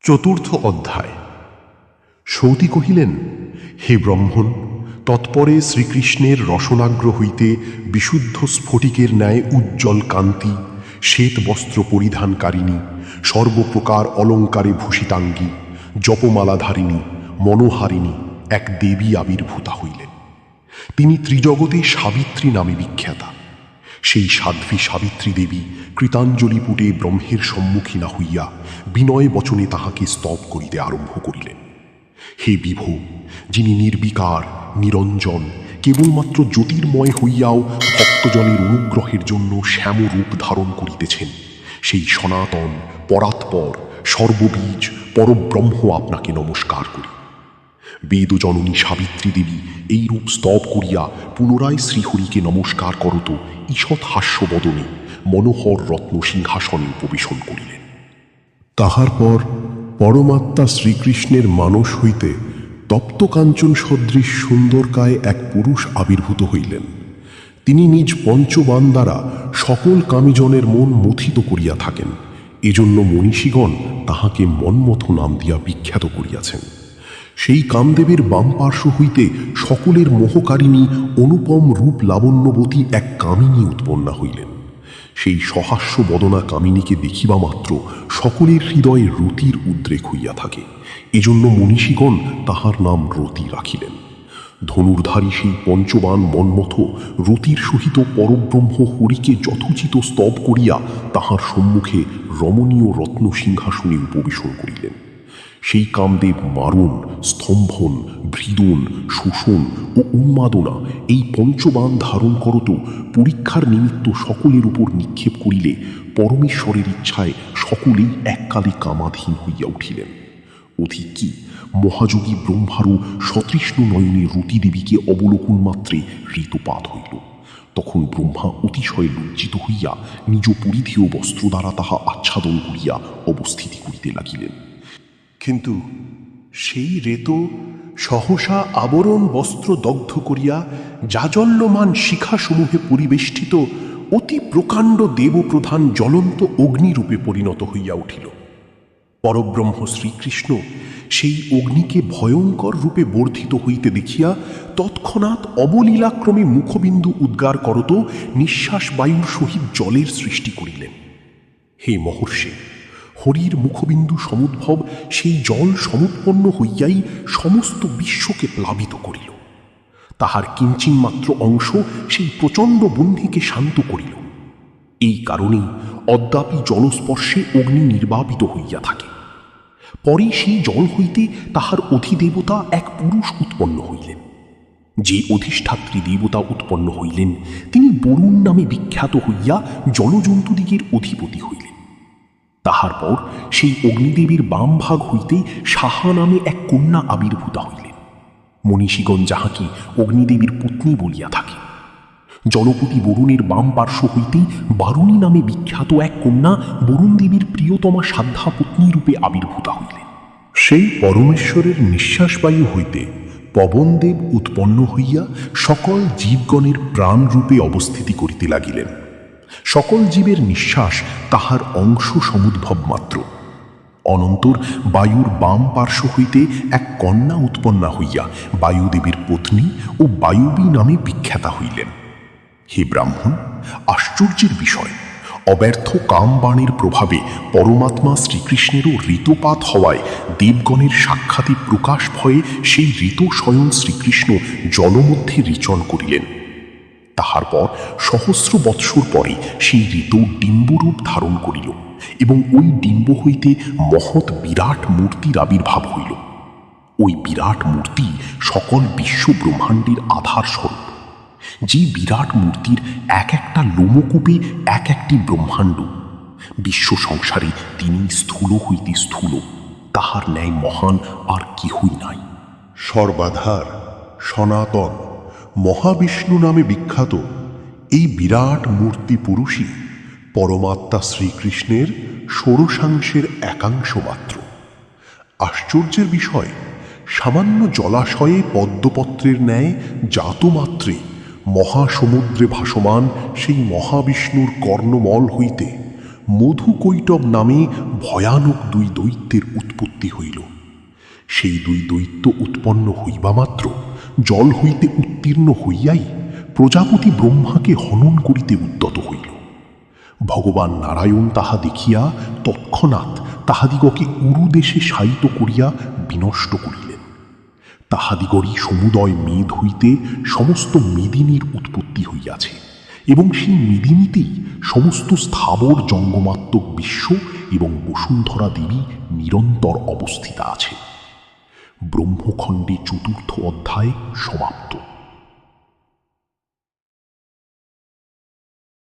চতুর্থ অধ্যায়। সৌতি কহিলেন, হে ব্রহ্মণ, তৎপরে শ্রীকৃষ্ণের রসনাগ্র হইতে বিশুদ্ধ স্ফটিকের ন্যায় উজ্জ্বল কান্তি, শ্বেত বস্ত্র পরিধানকারিণী, সর্বপ্রকার অলঙ্কারে ভূষিতাঙ্গী, জপমালাধারিণী, মনোহারিণী এক দেবী আবির্ভূতা হইলেন। তিনি ত্রিজগতে সাবিত্রী নামে বিখ্যাতা। সেই সাধ্বী সাবিত্রী দেবী কৃতাঞ্জলিপুটে ব্রহ্মের সম্মুখীনা হইয়া বিনয় বচনে তাহাকে স্তব করিতে আরম্ভ করিলেন। হে বিভো, যিনি নির্বিকার, নিরঞ্জন, কেবলমাত্র জ্যোতির্ময় হইয়াও ভক্তজনের অনুগ্রহের জন্য শ্যামরূপ ধারণ করিতেছেন, সেই সনাতন, পরাৎপর, সর্ববীজ পরব্রহ্ম আপনাকে নমস্কার করি। বেদজননী সাবিত্রী দেবী এই রূপ স্তব করিয়া পুনরায় শ্রীহরিকে নমস্কার করত ঈষৎ হাস্যবদনে মনোহর রত্ন সিংহাসনে উপবেশন করিলেন। তাহার পর পরমাত্মা শ্রীকৃষ্ণের মানস হইতে তপ্ত কাঞ্চন সদৃশ সুন্দরকায় এক পুরুষ আবির্ভূত হইলেন। তিনি নিজ পঞ্চবাণ দ্বারা সকল কামীজনের মন মথিত করিয়া থাকেন, এজন্য মনীষীগণ তাহাকে মন্মথ নাম দিয়া বিখ্যাত করিয়াছেন। সেই কামদেবের বাম পার্শ্ব হইতে সকলের মোহকারিণী অনুপম রূপ লাবণ্যবতী এক কামিনী উৎপন্না হইলেন। সেই সহাস্য বদনা কামিনীকে দেখিবা মাত্র সকলের হৃদয়ে রতির উদ্রেক হইয়া থাকে, এজন্য মনীষীগণ তাহার নাম রতি রাখিলেন। ধনুর্ধারী সেই পঞ্চবাণ মন্মথ রতির সহিত পরব্রহ্ম হরিকে যথোচিত স্তব করিয়া তাহার সম্মুখে রমণীয় রত্ন সিংহাসনে উপবেশন করিলেন। সেই কামদেব মারণ, স্তম্ভন, ভৃদন, শোষণ ও উন্মাদনা এই পঞ্চবাণ ধারণ করত পরীক্ষার নিমিত্ত সকলের উপর নিক্ষেপ করিলে পরমেশ্বরের ইচ্ছায় সকলেই এককালে কামাধীন হইয়া উঠিলেন। অধিক কি, মহাযোগী ব্রহ্মারও সতৃষ্ণ নয়নে রতিদেবীকে অবলোকন মাত্রে ঋতুপাত হইল। তখন ব্রহ্মা অতিশয় লজ্জিত হইয়া নিজ পরিধেয় বস্ত্র দ্বারা তাহা আচ্ছাদন করিয়া অবস্থিতি করিতে লাগিলেন। কিন্তু সেই রেতো সহসা আবরণ বস্ত্র দগ্ধ করিয়া জাজল্যমান শিখাসমূহে পরিবেষ্টিত অতি প্রকাণ্ড দেবপ্রধান জ্বলন্ত অগ্নিরূপে পরিণত হইয়া উঠিল। পরব্রহ্ম শ্রীকৃষ্ণ সেই অগ্নিকে ভয়ঙ্কর রূপে বর্ধিত হইতে দেখিয়া তৎক্ষণাৎ অবলীলাক্রমে মুখবিন্দু উদ্গার করত নিঃশ্বাস বায়ুর সহিত জলের সৃষ্টি করিলেন। হে মহর্ষি, হরির মুখবিন্দু সমুদ্ভব সেই জল সমুৎপন্ন হইয়াই সমস্ত বিশ্বকে প্লাবিত করিল। তাহার কিঞ্চিন্মাত্র অংশ সেই প্রচণ্ড বহ্নিকে শান্ত করিল। এই কারণেই অদ্যাপি জলস্পর্শে অগ্নি নির্বাপিত হইয়া থাকে। পরে সেই জল হইতে তাহার অধিদেবতা এক পুরুষ উৎপন্ন হইলেন। যে অধিষ্ঠাত্রী দেবতা উৎপন্ন হইলেন তিনি বরুণ নামে বিখ্যাত হইয়া জলজন্তুদিগের অধিপতি হইলেন। তাহার পর সেই অগ্নিদেবীর বাম ভাগ হইতে সাহা নামে এক কন্যা আবির্ভূতা হইলেন। মনীষীগণ যাহাকে অগ্নিদেবীর পত্নী বলিয়া থাকে। জলপতি বরুণের বাম পার্শ্ব হইতেই বারুণী নামে বিখ্যাত এক কন্যা বরুণ দেবীর প্রিয়তমা সাধ্যা পত্নী রূপে আবির্ভূতা হইলেন। সেই পরমেশ্বরের নিঃশ্বাসবায়ু হইতে পবনদেব উৎপন্ন হইয়া সকল জীবগণের প্রাণরূপে অবস্থিতি করিতে লাগিলেন। সকল জীবের নিঃশ্বাস তাহার অংশ সমুদ্ভব মাত্র। অনন্তর বায়ুর বাম পার্শ্ব হইতে এক কন্যা উৎপন্না হইয়া বায়ুদেবীর পত্নী ও বায়ুবী নামে বিখ্যাতা হইলেন। হে ব্রাহ্মণ, আশ্চর্যের বিষয়, অব্যর্থ কামবাণের প্রভাবে পরমাত্মা শ্রীকৃষ্ণেরও ঋতুপাত হওয়ায় দেবগণের সাক্ষাতে প্রকাশ ভয়ে সেই ঋতু স্বয়ং শ্রীকৃষ্ণ জলমধ্যে রিচন করিলেন। তাহার পর সহস্র বৎসর পরে সেই ঋতু ডিম্বরূপ ধারণ করিল এবং ওই ডিম্ব হইতে মহৎ বিরাট মূর্তির আবির্ভাব হইল। ওই বিরাট মূর্তি সকল বিশ্ব ব্রহ্মাণ্ডের আধার স্বরূপ। যে বিরাট মূর্তির এক একটা লোমকূপে এক একটি ব্রহ্মাণ্ড। বিশ্ব সংসারে তিনি স্থূল হইতে স্থূল, তাহার ন্যায় মহান আর কেহই নাই। সর্বাধার, সনাতন, মহাবিষ্ণু নামে বিখ্যাত এই বিরাট মূর্তি পুরুষই পরমাত্মা শ্রীকৃষ্ণের ষোড়শাংশের একাংশ মাত্র। আশ্চর্যের বিষয়, সামান্য জলাশয়ে পদ্মপত্রের ন্যায় জাতমাত্রে মহাসমুদ্রে ভাসমান সেই মহাবিষ্ণুর কর্ণমল হইতে মধুকৈটব নামে ভয়ানক দুই দৈত্যের উৎপত্তি হইল। সেই দুই দৈত্য উৎপন্ন হইবা মাত্র জল হইতে উত্তীর্ণ হইয়াই প্রজাপতি ব্রহ্মাকে হনন করিতে উদ্যত হইল। ভগবান নারায়ণ তাহা দেখিয়া তৎক্ষণাৎ তাহাদিগকে উরুদেশে শায়িত করিয়া বিনষ্ট করিলেন। তাহাদিগরই সমুদয় মেদ হইতে সমস্ত মেদিনীর উৎপত্তি হইয়াছে এবং সেই মেদিনীতেই সমস্ত স্থাবর জঙ্গমাত্মক বিশ্ব এবং বসুন্ধরা দেবী নিরন্তর অবস্থিতা আছে। ব্রহ্মখণ্ডে ৪র্থ অধ্যায় সমাপ্ত।